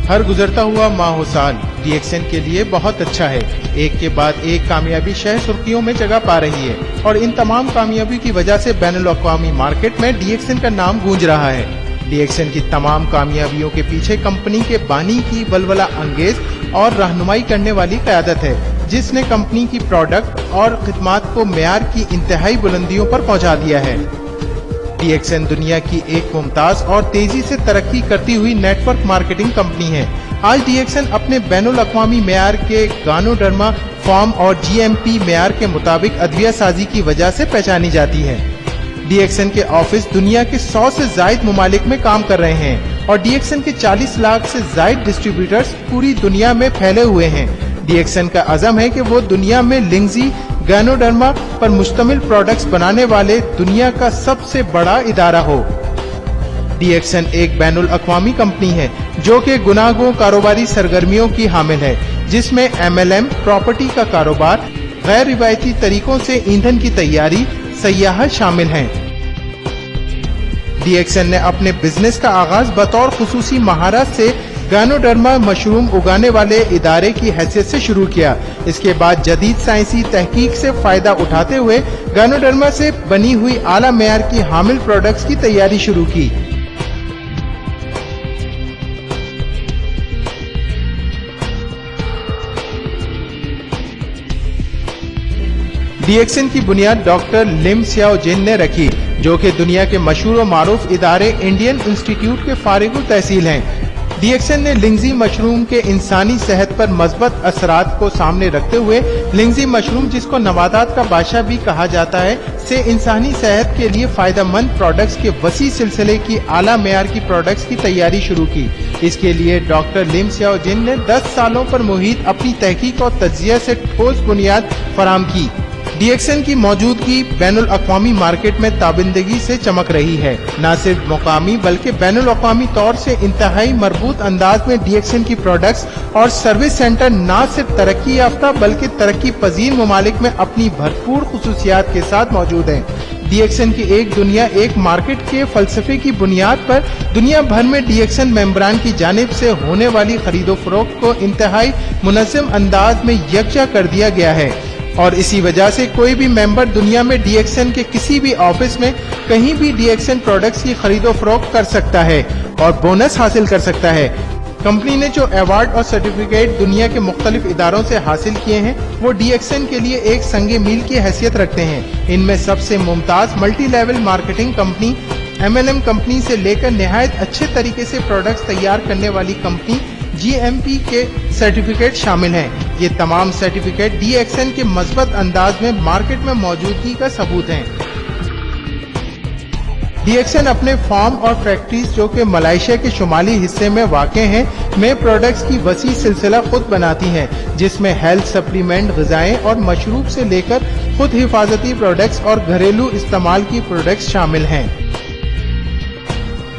हर गुजरता हुआ माह साल डीएक्सएन के लिए बहुत अच्छा है। एक के बाद एक कामयाबी शहर सुर्खियों में जगह पा रही है और इन तमाम कामयाबी की वजह से बैनुल-अक़वामी मार्केट में डीएक्सएन का नाम गूंज रहा है। डीएक्सएन की तमाम कामयाबियों के पीछे कंपनी के बानी की वलवला अंगेज और रहनुमाई करने वाली क़यादत है, जिसने कंपनी की प्रोडक्ट और खिदमात को मेयार की इंतहाई बुलंदियों पर पहुंचा दिया है। डीएक्सएन दुनिया की एक मुमताज और तेजी से तरक्की करती हुई नेटवर्क मार्केटिंग कंपनी है। आज डीएक्सएन अपने बैनुल-अक़वामी मेयार के गानोडर्मा फॉर्म और जीएमपी मेयार के मुताबिक अदविया साजी की वजह से पहचानी जाती है। डीएक्सएन के ऑफिस दुनिया के 100 से ज्यादा ममालिक में काम कर रहे हैं और डीएक्सएन के 40 लाख से ज्यादा डिस्ट्रीब्यूटर्स पूरी दुनिया में फैले हुए हैं। डीएक्सएन का अज़म है कि वो दुनिया में लिंगजी गानोडर्मा पर मुश्तमिल प्रोडक्ट्स बनाने वाले दुनिया का सबसे बड़ा इदारा हो। डीएक्सएन एक बैनुल-अक़वामी कंपनी है जो कि गुनागो कारोबारी सरगर्मियों की हामिल है, जिसमें एमएलएम, प्रॉपर्टी का कारोबार, गैर रिवायती तरीकों से ईंधन की तैयारी, सयाहत शामिल हैं। डीएक्सएन ने अपने बिजनेस का आगाज बतौर खुसूसी महारत से गानोडर्मा मशरूम उगाने वाले इदारे की हैसियत से शुरू किया। इसके बाद जदीद साइंसी तहकीक से फायदा उठाते हुए गानोडर्मा से बनी हुई आला मेयार की हामिल प्रोडक्ट्स की तैयारी शुरू की। डीएक्सएन की बुनियाद डॉक्टर लिम सियाओ जिन ने रखी, जो कि दुनिया के मशहूर और मारूफ इदारे इंडियन इंस्टीट्यूट के फारिगुल तहसील हैं। डीएक्सएन ने लिंगजी मशरूम के इंसानी सेहत पर मस्बत असरात को सामने रखते हुए लिंगजी मशरूम, जिसको नबातात का बादशाह भी कहा जाता है, से इंसानी सेहत के लिए फायदेमंद प्रोडक्ट्स के वसी सिलसिले की आला मेयार की प्रोडक्ट्स की तैयारी शुरू की। इसके लिए डॉक्टर लिम सियाओ जिन ने 10 सालों पर मुहित अपनी तहकीक और तज्जिया से ठोस बुनियाद फराम की। डीएक्सएन की मौजूदगी बैनुल-अक़वामी मार्केट में ताबिंदगी से चमक रही है। न सिर्फ मुकामी बल्कि बैनुल-अक़वामी तौर से इंतहाई मरबूत अंदाज में डीएक्सएन की प्रोडक्ट्स और सर्विस सेंटर न सिर्फ तरक्की याफ्ता बल्कि तरक्की पजीर ममालिक में अपनी भरपूर खुसूसियात के साथ मौजूद हैं। डीएक्सएन की एक दुनिया एक मार्केट के फलसफे की बुनियाद पर दुनिया भर में डीएक्सएन मेंबरान की जानिब से होने वाली खरीदो फरोख्त को इंतहाई मुनज़्ज़म अंदाज में यकजा कर दिया गया है और इसी वजह से कोई भी मेंबर दुनिया में डीएक्सएन के किसी भी ऑफिस में कहीं भी डीएक्सएन प्रोडक्ट्स की खरीदो फरोख्त कर सकता है और बोनस हासिल कर सकता है। कंपनी ने जो अवार्ड और सर्टिफिकेट दुनिया के मुख्तलिफ इदारों से हासिल किए हैं, वो डीएक्सएन के लिए एक संगे मील की हैसियत रखते हैं। इनमें सबसे Mumtaz multi level marketing company MLM company से लेकर निहायत अच्छे तरीके से प्रोडक्ट्स तैयार करने वाली कंपनी जीएमपी के सर्टिफिकेट शामिल हैं। ये तमाम सर्टिफिकेट डीएक्सएन के मजबूत अंदाज में मार्केट में मौजूदगी का सबूत हैं। डीएक्सएन अपने फार्म और फैक्ट्रीज जो कि मलेशिया के शुमाली हिस्से में वाक़ हैं में प्रोडक्ट्स की वसी सिलसिला खुद बनाती हैं, जिसमें हेल्थ सप्लीमेंट, ग़िज़ाएं और मशरूब से लेकर खुद हिफाजती प्रोडक्ट्स और घरेलू इस्तेमाल की प्रोडक्ट्स शामिल हैं।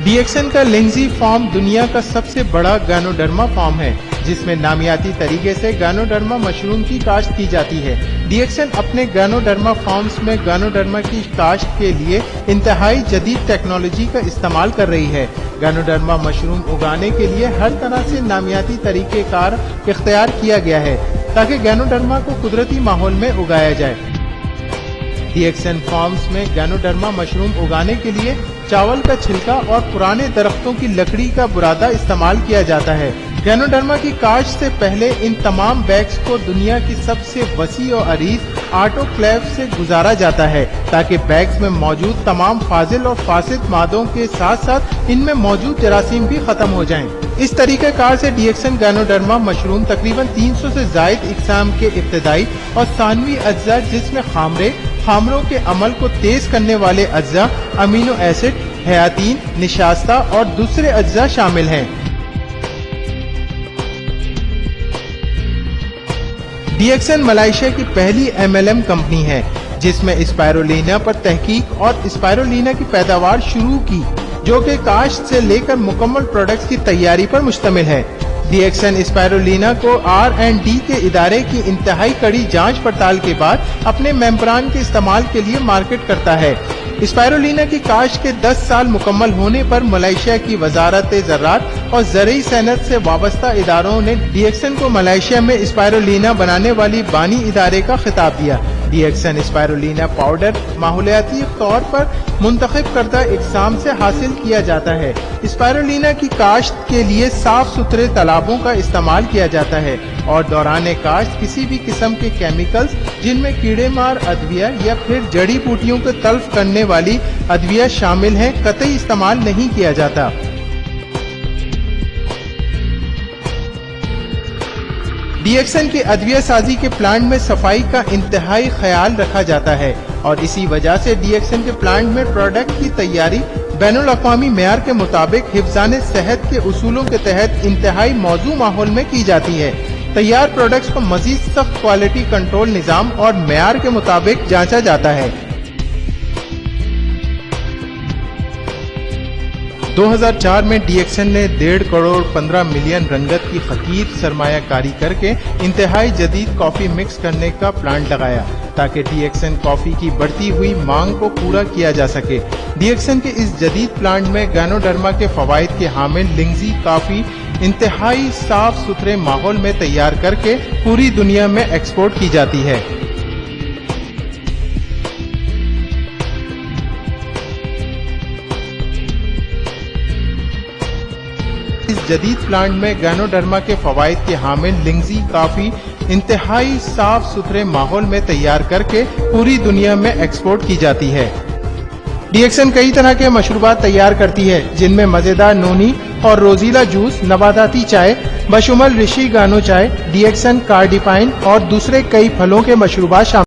डीएक्सएन का लिंगजी फार्म दुनिया का सबसे बड़ा गानोडर्मा फार्म है, जिसमें नामियाती तरीके से गानोडर्मा मशरूम की काश्त की जाती है। डीएक्सएन अपने गानोडर्मा फार्म्स में गानोडर्मा की काश्त के लिए इंतहाई जदीद टेक्नोलॉजी का इस्तेमाल कर रही है। गानोडर्मा मशरूम उगाने के लिए हर तरह से नामियाती तरीक़ेकार इख्तियार किया गया है ताकि गानोडर्मा को कुदरती माहौल में उगाया जाए। डीएक्सएन फार्म्स में गानोडर्मा मशरूम उगाने के लिए चावल का छिलका और पुराने दरख्तों की लकड़ी का बुरादा इस्तेमाल किया जाता है। गानोडर्मा की काश्त से पहले इन तमाम बैग्स को दुनिया की सबसे वसी और अरीज ऑटोक्लेव से गुजारा जाता है ताकि बैग्स में मौजूद तमाम फाजिल और फासिद मादों के साथ साथ इनमें मौजूद जरासीम भी खत्म हो जाएं। इस तरीक़ेकार से डीएक्सएन गानोडर्मा मशरूम तकरीबन 300 से ज़ायद इक़साम के इब्तदाई और सानवी अज्जा, जिसमें खामरों के अमल को तेज करने वाले अज्जा, अमीनो एसिड, हयातीन, निशास्ता और दूसरे अज्जा शामिल हैं। डीएक्सएन मलेशिया की पहली एमएलएम कंपनी है जिसमें स्पाइरुलिना पर तहकीक और स्पाइरुलिना की पैदावार शुरू की, जो कि काश्त से लेकर मुकम्मल प्रोडक्ट्स की तैयारी पर मुश्तमिल है। डीएक्सएन स्पाइरुलिना को R&D के इदारे की इंतहाई कड़ी जांच पड़ताल के बाद अपने मेंबरान के इस्तेमाल के लिए मार्केट करता है। اسپائرولینا کی کاشت کے 10 سال مکمل ہونے پر ملائیشیا کی وزارت زراعت اور زرعی صنعت سے وابستہ اداروں نے ڈی ایکسن کو ملائیشیا میں اسپائرولینا بنانے والی بانی ادارے کا خطاب دیا۔ ڈی ایکسن اسپائرولینا پاؤڈر ماحولیاتی طور پر منتخب کردہ اقسام سے حاصل کیا جاتا ہے۔ اسپائرولینا کی کاشت کے لیے صاف ستھرے تالابوں کا استعمال کیا جاتا ہے اور دوران کاشت کسی بھی قسم کے کیمیکلز جن میں کیڑے مار ادویہ یا پھر جڑی بوٹیوں کو تلف کرنے والی ادویہ شامل ہیں قطعی استعمال نہیں کیا جاتا۔ ڈی ایکسن کی ادویہ سازی کے پلانٹ میں صفائی کا انتہائی خیال رکھا جاتا ہے اور اسی وجہ سے ڈی ایکسن کے پلانٹ میں پروڈکٹ کی تیاری بین الاقوامی معیار کے مطابق حفظان صحت کے اصولوں کے تحت انتہائی موزوں ماحول میں کی جاتی ہے۔ تیار پروڈکٹس کو مزید سخت کوالٹی کنٹرول نظام اور معیار کے مطابق جانچا جاتا ہے۔ 2004 میں ڈی ایکسن نے 1.5 کروڑ 15 ملین رنگت کی حقیر سرمایہ کاری کر کے انتہائی جدید کافی مکس کرنے کا پلانٹ لگایا تاکہ ڈی ایکسن کافی کی بڑھتی ہوئی مانگ کو پورا کیا جا سکے۔ ڈی ایکسن کے اس جدید پلانٹ میں گینوڈرما کے فوائد کے حامل لنگزی کافی انتہائی صاف ستھرے ماحول میں تیار کر کے پوری دنیا میں ایکسپورٹ کی جاتی ہے۔ اس جدید پلانٹ میں گینوڈرما کے فوائد کے حامل لنگزی کافی انتہائی صاف ستھرے ماحول میں تیار کر کے پوری دنیا میں ایکسپورٹ کی جاتی ہے۔ ڈی ایکسن کئی طرح کے مشروبات تیار کرتی ہے جن میں مزیدار نونی اور روزیلا جوس، نباتاتی چائے بشمول رشی گانو چائے، ڈی ایکسن کارڈیپائن اور دوسرے کئی پھلوں کے مشروبات شامل